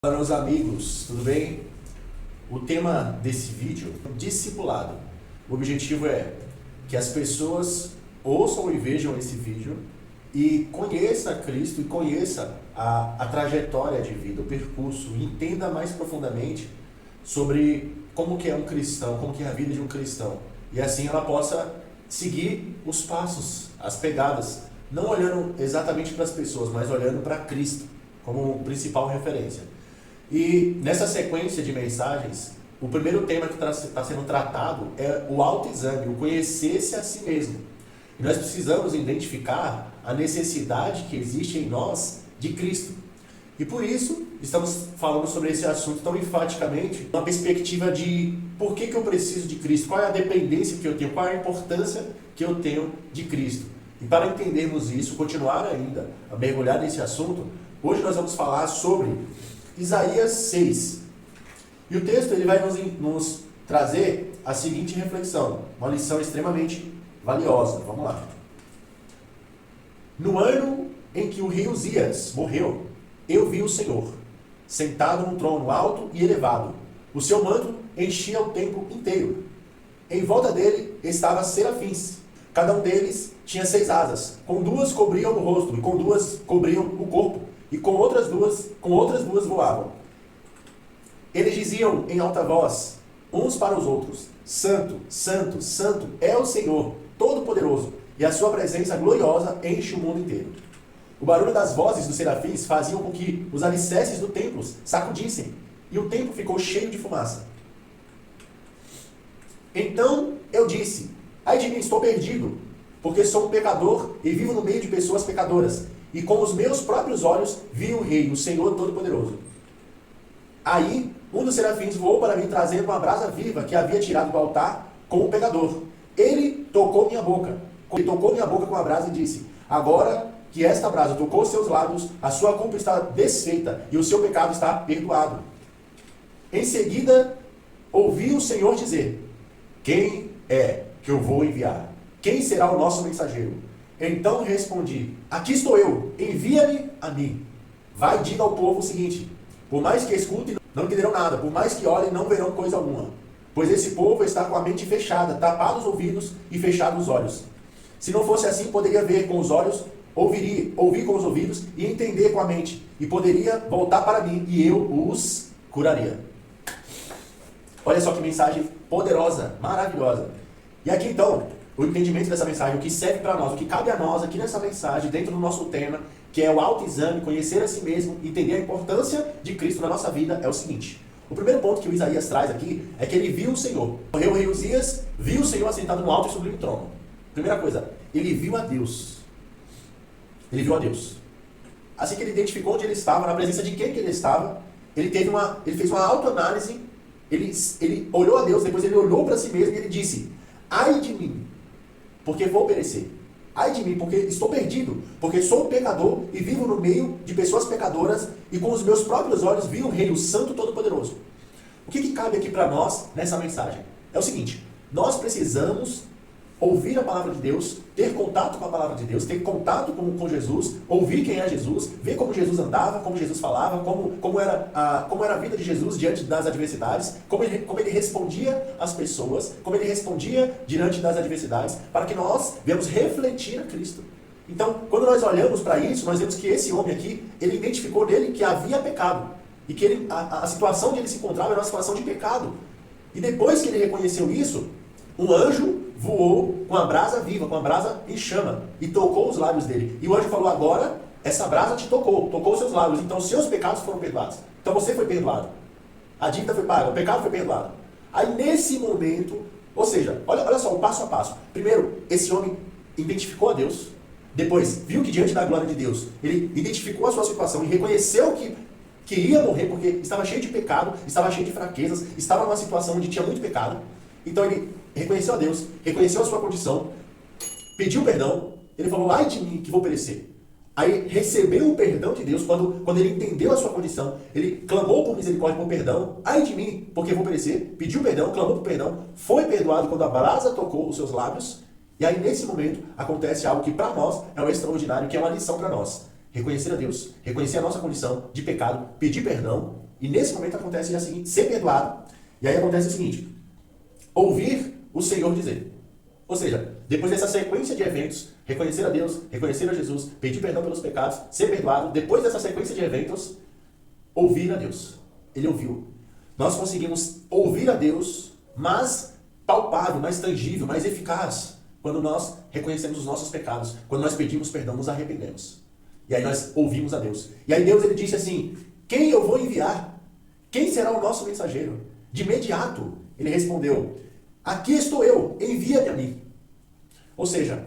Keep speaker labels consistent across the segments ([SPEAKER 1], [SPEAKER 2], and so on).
[SPEAKER 1] Fala, meus amigos, tudo bem? O tema desse vídeo é discipulado. O objetivo é que as pessoas ouçam e vejam esse vídeo e conheça Cristo e conheça a trajetória de vida, o percurso, e entenda mais profundamente sobre como que é um cristão, como que é a vida de um cristão. E assim ela possa seguir os passos, as pegadas, não olhando exatamente para as pessoas, mas olhando para Cristo como principal referência. E nessa sequência de mensagens, o primeiro tema que está sendo tratado é o autoexame, o conhecer-se a si mesmo. E nós precisamos identificar a necessidade que existe em nós de Cristo. E por isso, estamos falando sobre esse assunto tão enfaticamente, uma perspectiva de por que eu preciso de Cristo, qual é a dependência que eu tenho, qual é a importância que eu tenho de Cristo. E para entendermos isso, continuar ainda a mergulhar nesse assunto, hoje nós vamos falar sobre Isaías 6. E o texto ele vai nos trazer a seguinte reflexão, uma lição extremamente valiosa. Vamos lá. No ano em que o rei Uzias morreu, eu vi o Senhor, sentado num trono alto e elevado. O seu manto enchia o templo inteiro. Em volta dele estavam serafins. Cada um deles tinha 6 asas. Com 2 cobriam o rosto, e com 2 cobriam o corpo, e com outras duas voavam. Eles diziam em alta voz, uns para os outros: Santo, Santo, Santo é o Senhor, Todo-Poderoso, e a sua presença gloriosa enche o mundo inteiro. O barulho das vozes dos serafins faziam com que os alicerces do templo sacudissem, e o templo ficou cheio de fumaça. Então eu disse: ai de mim, estou perdido, porque sou um pecador e vivo no meio de pessoas pecadoras, e com os meus próprios olhos vi o Rei, o Senhor Todo-Poderoso. Aí um dos serafins voou para mim, trazendo uma brasa viva que havia tirado do altar com o pecador. Ele tocou minha boca com a brasa e disse: agora que esta brasa tocou seus lábios, a sua culpa está desfeita e o seu pecado está perdoado. Em seguida, ouvi o Senhor dizer: quem é que eu vou enviar? Quem será o nosso mensageiro? Então respondi: aqui estou eu, envia-me a mim. Vai e diga ao povo o seguinte: por mais que escutem, não entenderão nada, por mais que olhem, não verão coisa alguma. Pois esse povo está com a mente fechada, tapado os ouvidos e fechado os olhos. Se não fosse assim, poderia ver com os olhos, ouvir com os ouvidos e entender com a mente, e poderia voltar para mim, e eu os curaria. Olha só que mensagem poderosa, maravilhosa. E aqui então, o entendimento dessa mensagem, o que serve para nós, o que cabe a nós aqui nessa mensagem, dentro do nosso tema, que é o autoexame, conhecer a si mesmo, entender a importância de Cristo na nossa vida, é o seguinte. O primeiro ponto que o Isaías traz aqui é que ele viu o Senhor. Morreu o rei Uzias, viu o Senhor assentado no alto e sublime trono. Primeira coisa, ele viu a Deus. Ele viu a Deus. Assim que ele identificou onde ele estava, na presença de quem que ele estava, ele fez uma autoanálise, ele olhou a Deus, depois ele olhou para si mesmo e ele disse: ai de mim, porque vou perecer. Ai de mim, porque estou perdido, porque sou um pecador e vivo no meio de pessoas pecadoras e com os meus próprios olhos vi o Rei, o Santo Todo-Poderoso. O que cabe aqui para nós nessa mensagem? É o seguinte: nós precisamos ouvir a palavra de Deus, ter contato com a palavra de Deus, ter contato com Jesus, ouvir quem é Jesus, ver como Jesus andava, como Jesus falava, como era a vida de Jesus diante das adversidades, como ele respondia às pessoas, como ele respondia diante das adversidades, para que nós venhamos refletir a Cristo. Então, quando nós olhamos para isso, nós vemos que esse homem aqui, ele identificou nele que havia pecado, e que a situação onde ele se encontrava era uma situação de pecado. E depois que ele reconheceu isso, um anjo voou com a brasa viva, com a brasa em chama, e tocou os lábios dele. E o anjo falou: agora essa brasa te tocou os seus lábios, então os seus pecados foram perdoados. Então você foi perdoado. A dívida foi paga, o pecado foi perdoado. Aí nesse momento, ou seja, olha só o passo a passo. Primeiro, esse homem identificou a Deus. Depois, viu que diante da glória de Deus, ele identificou a sua situação e reconheceu que ia morrer porque estava cheio de pecado, estava cheio de fraquezas, estava numa situação onde tinha muito pecado. Então ele reconheceu a Deus, reconheceu a sua condição, pediu perdão, ele falou: ai de mim que vou perecer. Aí recebeu o perdão de Deus, quando ele entendeu a sua condição, ele clamou por misericórdia, por perdão: ai de mim, porque vou perecer. Pediu perdão, clamou por perdão, foi perdoado quando a brasa tocou os seus lábios. E aí nesse momento acontece algo que para nós é o extraordinário, que é uma lição para nós. Reconhecer a Deus, reconhecer a nossa condição de pecado, pedir perdão E nesse momento acontece o seguinte, ser perdoado. E aí acontece o seguinte, ouvir o Senhor dizer. Ou seja, depois dessa sequência de eventos, reconhecer a Deus, reconhecer a Jesus, pedir perdão pelos pecados, ser perdoado, depois dessa sequência de eventos, ouvir a Deus. Ele ouviu. Nós conseguimos ouvir a Deus, mais palpável, mais tangível, mais eficaz, quando nós reconhecemos os nossos pecados, quando nós pedimos perdão, nos arrependemos. E aí nós ouvimos a Deus. E aí Deus ele disse assim, quem eu vou enviar? Quem será o nosso mensageiro? De imediato, ele respondeu, aqui estou eu, envia-me a mim. Ou seja,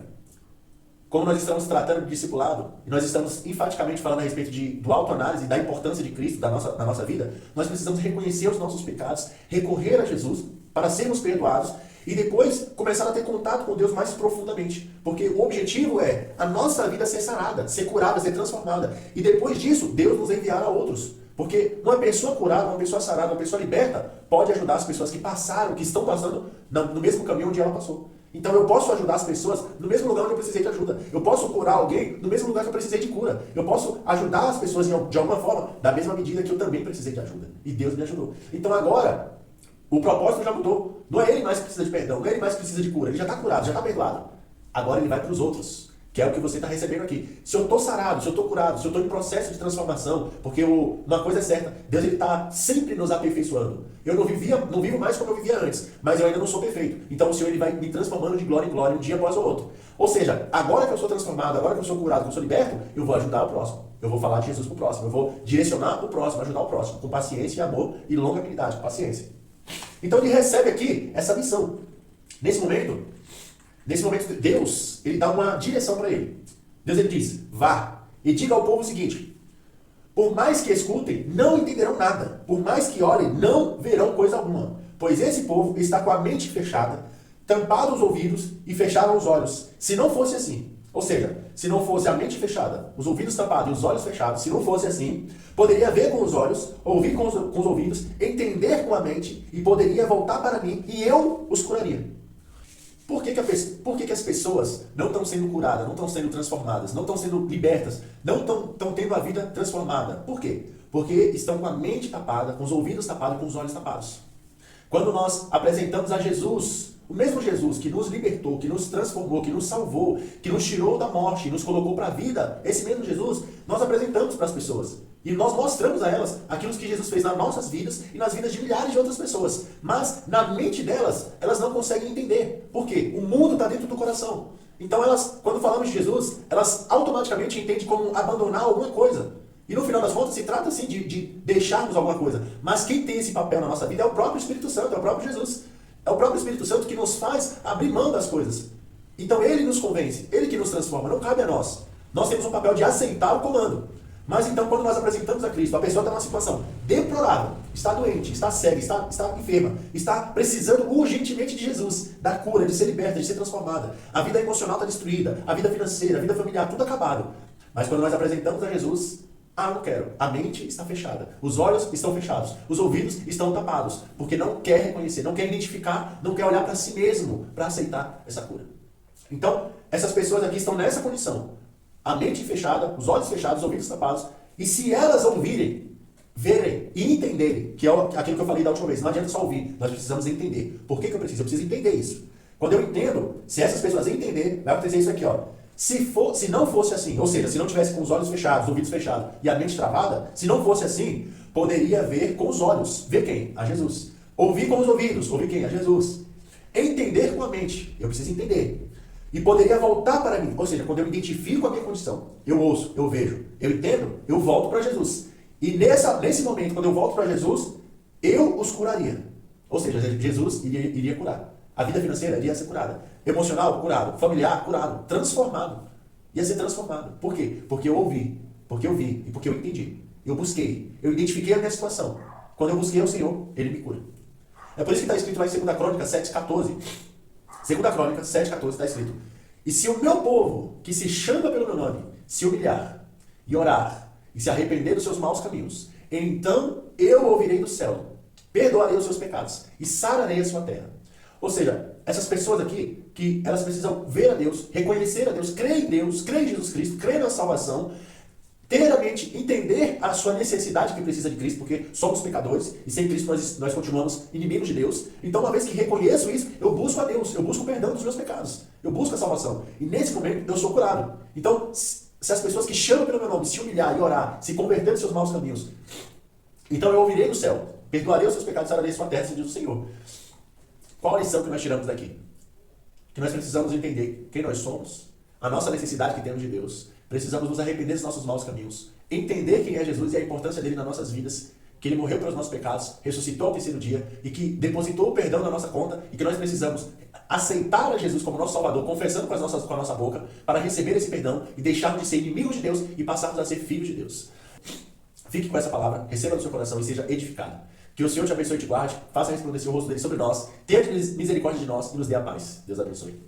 [SPEAKER 1] como nós estamos tratando de discipulado, e nós estamos enfaticamente falando a respeito do autoanálise e da importância de Cristo na nossa vida, nós precisamos reconhecer os nossos pecados, recorrer a Jesus para sermos perdoados e depois começar a ter contato com Deus mais profundamente. Porque o objetivo é a nossa vida ser sarada, ser curada, ser transformada. E depois disso, Deus nos enviar a outros. Porque uma pessoa curada, uma pessoa sarada, uma pessoa liberta, pode ajudar as pessoas que passaram, que estão passando no mesmo caminho onde ela passou. Então eu posso ajudar as pessoas no mesmo lugar onde eu precisei de ajuda. Eu posso curar alguém no mesmo lugar que eu precisei de cura. Eu posso ajudar as pessoas de alguma forma, da mesma medida que eu também precisei de ajuda. E Deus me ajudou. Então agora, o propósito já mudou. Não é ele mais que precisa de perdão, não é ele mais que precisa de cura. Ele já está curado, já está perdoado. Agora ele vai para os outros, que é o que você está recebendo aqui. Se eu estou sarado, se eu estou curado, se eu estou em processo de transformação, porque uma coisa é certa, Deus está sempre nos aperfeiçoando. Eu não vivo mais como eu vivia antes, mas eu ainda não sou perfeito. Então o Senhor ele vai me transformando de glória em glória, um dia após o outro. Ou seja, agora que eu sou transformado, agora que eu sou curado, que eu sou liberto, eu vou ajudar o próximo. Eu vou falar de Jesus para o próximo, eu vou direcionar o próximo, ajudar o próximo, com paciência e amor e longanimidade, paciência. Então ele recebe aqui essa missão. Nesse momento, Deus, ele dá uma direção para ele. Deus ele diz, vá e diga ao povo o seguinte, por mais que escutem, não entenderão nada. Por mais que olhem, não verão coisa alguma. Pois esse povo está com a mente fechada, tampado os ouvidos e fecharam os olhos. Se não fosse assim, ou seja, se não fosse a mente fechada, os ouvidos tapados e os olhos fechados, se não fosse assim, poderia ver com os olhos, ouvir com os ouvidos, entender com a mente e poderia voltar para mim e eu os curaria. Por que as pessoas não estão sendo curadas, não estão sendo transformadas, não estão sendo libertas, não estão tendo a vida transformada? Por quê? Porque estão com a mente tapada, com os ouvidos tapados, com os olhos tapados. Quando nós apresentamos a Jesus, o mesmo Jesus que nos libertou, que nos transformou, que nos salvou, que nos tirou da morte e nos colocou para a vida, esse mesmo Jesus, nós apresentamos para as pessoas. E nós mostramos a elas aquilo que Jesus fez nas nossas vidas e nas vidas de milhares de outras pessoas. Mas na mente delas, elas não conseguem entender. Por quê? O mundo está dentro do coração. Então elas, quando falamos de Jesus, elas automaticamente entendem como abandonar alguma coisa. E no final das contas se trata assim de deixarmos alguma coisa. Mas quem tem esse papel na nossa vida é o próprio Espírito Santo, é o próprio Jesus. É o próprio Espírito Santo que nos faz abrir mão das coisas. Então ele nos convence, ele que nos transforma, não cabe a nós. Nós temos um papel de aceitar o comando. Mas então quando nós apresentamos a Cristo, a pessoa está numa situação deplorável, está doente, está cega, está enferma, está precisando urgentemente de Jesus, da cura, de ser liberta, de ser transformada. A vida emocional está destruída, a vida financeira, a vida familiar, tudo acabado. Mas quando nós apresentamos a Jesus, não quero. A mente está fechada. Os olhos estão fechados. Os ouvidos estão tapados. Porque não quer reconhecer, não quer identificar, não quer olhar para si mesmo para aceitar essa cura. Então, essas pessoas aqui estão nessa condição. A mente fechada, os olhos fechados, os ouvidos tapados. E se elas ouvirem, verem e entenderem, que é aquilo que eu falei da última vez, não adianta só ouvir, nós precisamos entender. Por que eu preciso? Eu preciso entender isso. Quando eu entendo, se essas pessoas entenderem, vai acontecer isso aqui, ó. Se não fosse assim, ou seja, se não tivesse com os olhos fechados, os ouvidos fechados e a mente travada, se não fosse assim, poderia ver com os olhos. Ver quem? A Jesus. Ouvir com os ouvidos. Ouvir quem? A Jesus. Entender com a mente. Eu preciso entender. E poderia voltar para mim. Ou seja, quando eu identifico a minha condição, eu ouço, eu vejo, eu entendo, eu volto para Jesus. E nesse momento, quando eu volto para Jesus, eu os curaria. Ou seja, Jesus iria curar. A vida financeira iria ser curada. Emocional, curado. Familiar, curado. Transformado. Ia ser transformado. Por quê? Porque eu ouvi. Porque eu vi. E porque eu entendi. Eu busquei. Eu identifiquei a minha situação. Quando eu busquei ao Senhor, Ele me cura. É por isso que está escrito lá em 2 Crônicas 7,14. 2 Crônicas 7,14 está escrito. E se o meu povo, que se chama pelo meu nome, se humilhar e orar e se arrepender dos seus maus caminhos, então eu ouvirei do céu, perdoarei os seus pecados e sararei a sua terra. Ou seja, essas pessoas aqui, que elas precisam ver a Deus, reconhecer a Deus, crer em Jesus Cristo, crer na salvação, ter a mente, entender a sua necessidade que precisa de Cristo, porque somos pecadores e sem Cristo nós continuamos inimigos de Deus. Então, uma vez que reconheço isso, eu busco a Deus, eu busco o perdão dos meus pecados, eu busco a salvação. E nesse momento eu sou curado. Então, se as pessoas que chamam pelo meu nome se humilhar e orar, se converter dos seus maus caminhos, então eu ouvirei do céu, perdoarei os seus pecados e sararei sua terra, se diz o Senhor. Qual a lição que nós tiramos daqui? Que nós precisamos entender quem nós somos, a nossa necessidade que temos de Deus. Precisamos nos arrepender dos nossos maus caminhos, entender quem é Jesus e a importância dele nas nossas vidas, que ele morreu pelos nossos pecados, ressuscitou ao terceiro dia e que depositou o perdão na nossa conta e que nós precisamos aceitar a Jesus como nosso Salvador, confessando com a nossa boca, para receber esse perdão e deixarmos de ser inimigos de Deus e passarmos a ser filhos de Deus. Fique com essa palavra, receba no seu coração e seja edificado. Que o Senhor te abençoe e te guarde, faça resplandecer o rosto dele sobre nós, tenha misericórdia de nós e nos dê a paz. Deus abençoe.